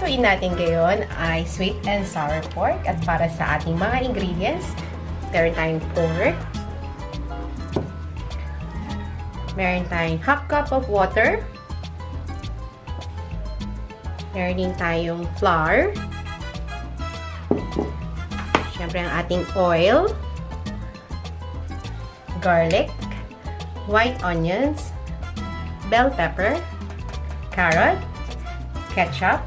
lulutuin natin ngayon ay sweet and sour pork. At para sa ating mga ingredients, meron tayong pork, meron tayong half cup of water, meron din tayong flour, syempre ang ating oil, garlic, white onions, bell pepper, carrot, ketchup,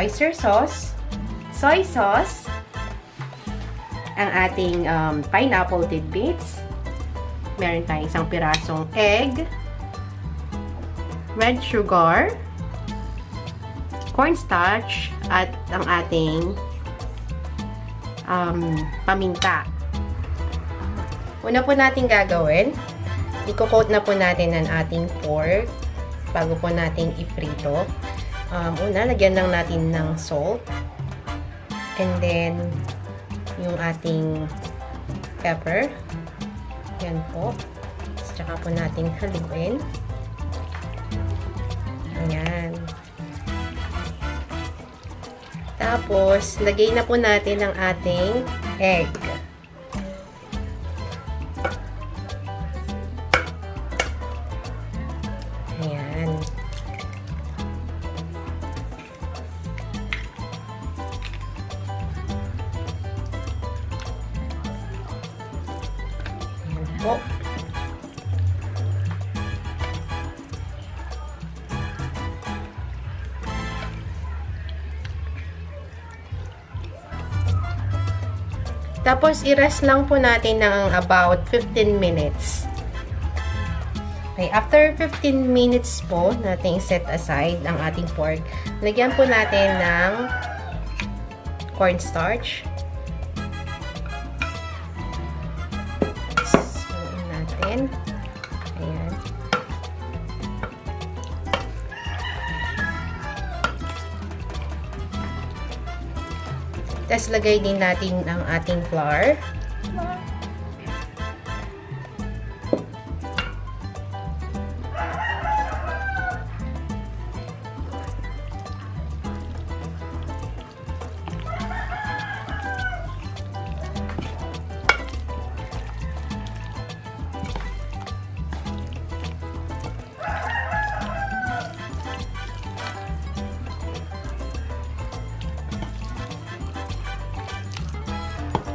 oyster sauce, soy sauce, ang ating pineapple tidbits, meron tayong isang pirasong egg, red sugar, cornstarch, at ang ating paminta. Una po natin gagawin, i-coat na po natin ang ating pork bago po natin iprito. Una, lagyan lang natin ng salt. And then, yung ating pepper. Yan po. Tsaka po natin haluin. Ayan. Tapos, lagay na po natin ang ating egg. Ayan. Ayan po. Tapos, i-rest lang po natin ng about 15 minutes. Okay, after 15 minutes po, natin set aside ang ating pork. Lagyan po natin ng cornstarch. Sunuin natin. Ayan. Tapos, lagay din natin ang ating flour.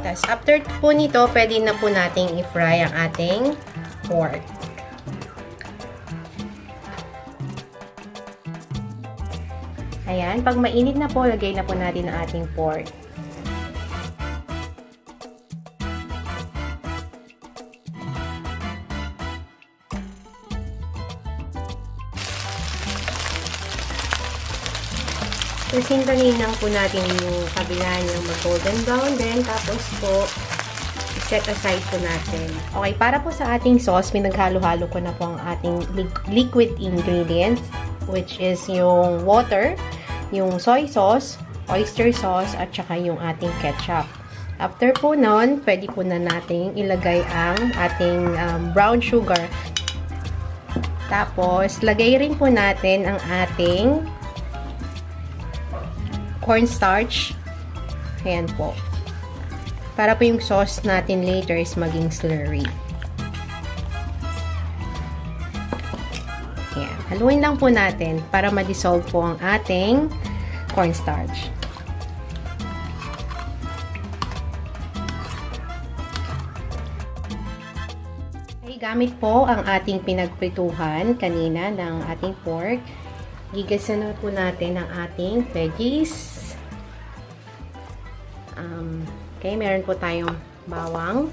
Tapos, after po nito, pwede na po nating i-fry ang ating pork. Ayan, pag mainit na po, lagay na po natin ang ating pork. Sintanin lang po natin yung kabila niyang mag-golden brown din. Tapos po, set aside po natin. Okay, para po sa ating sauce, pinaghalo-halo ko na po ang ating liquid ingredients, which is yung water, yung soy sauce, oyster sauce, at saka yung ating ketchup. After po nun, pwede po na natin ilagay ang ating brown sugar. Tapos, lagay rin po natin ang ating cornstarch. Ayan po. Para po yung sauce natin later is maging slurry. Ayan. Haluin lang po natin para ma-dissolve po ang ating cornstarch. Okay, gamit po ang ating pinagprituhan kanina ng ating pork. Gigasan na po natin ang ating veggies. Okay, meron po tayong bawang.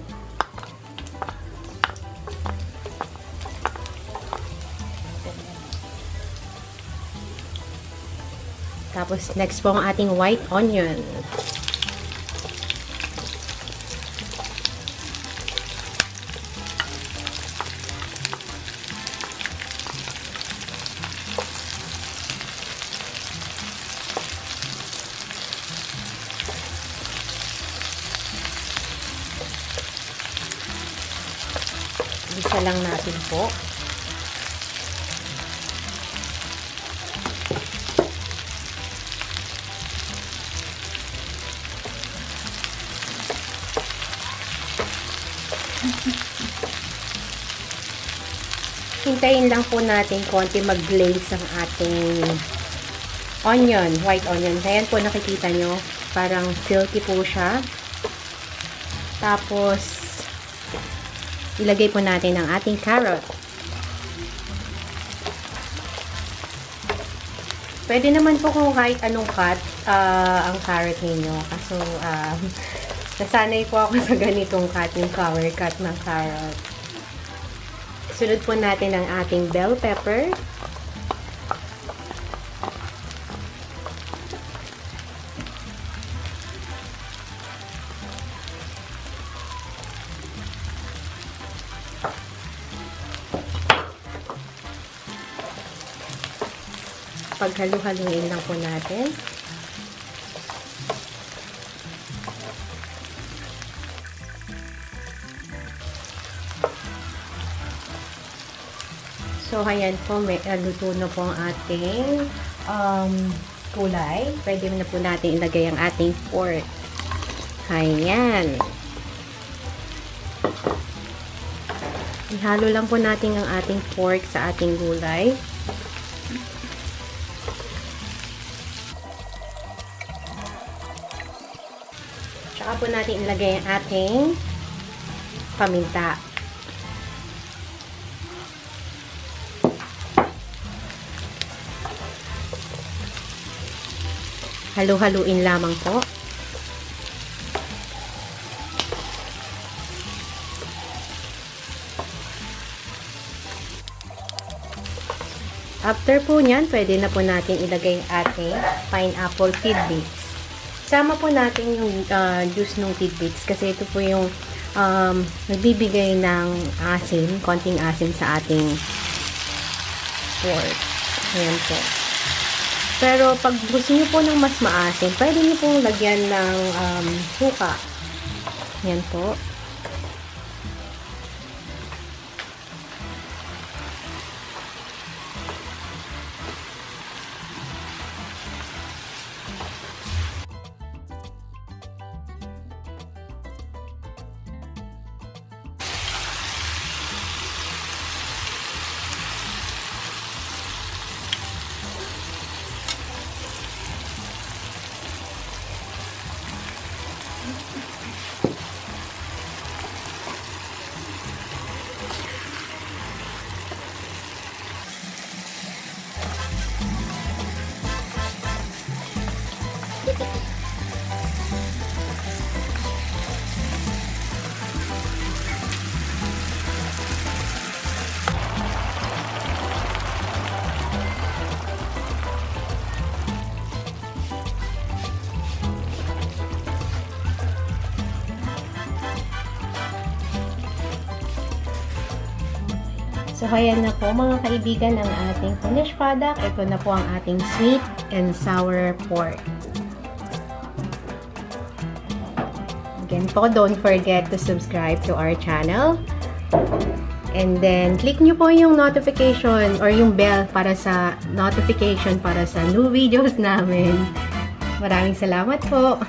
Tapos, next po ang ating white onion. Isa lang natin po. Hintayin lang po natin konti mag-glaze ang ating onion, white onion. Ayan po, nakikita nyo. Parang silky po siya. Tapos, ilagay po natin ang ating carrot. Pwede naman po kung kahit anong cut ang carrot ninyo. Kaso, nasanay po ako sa ganitong cut, yung flower cut ng carrot. Sunod po natin ang ating bell pepper. Paghalu-haluin lang po natin. So, ayan po, luto na po ang ating gulay. Pwede na po natin ilagay ang ating pork. Ayan. Ihalo lang po natin ang ating pork sa ating gulay. Tsaka po natin ilagay ang ating paminta. Halu-haluin lamang po. After po nyan, pwede na po natin ilagay ang ating pineapple tidbits. Sama po natin yung juice ng tidbits kasi ito po yung nagbibigay ng asim, konting asim sa ating pork. Ayan po. Pero pag gusto niyo po ng mas maasim, pwede niyo pong lagyan ng suka. Ayan po. So, ayan na po mga kaibigan ang ating finished product. Ito na po ang ating sweet and sour pork. Again po, don't forget to subscribe to our channel. And then, click nyo po yung notification or yung bell para sa notification para sa new videos namin. Maraming salamat po!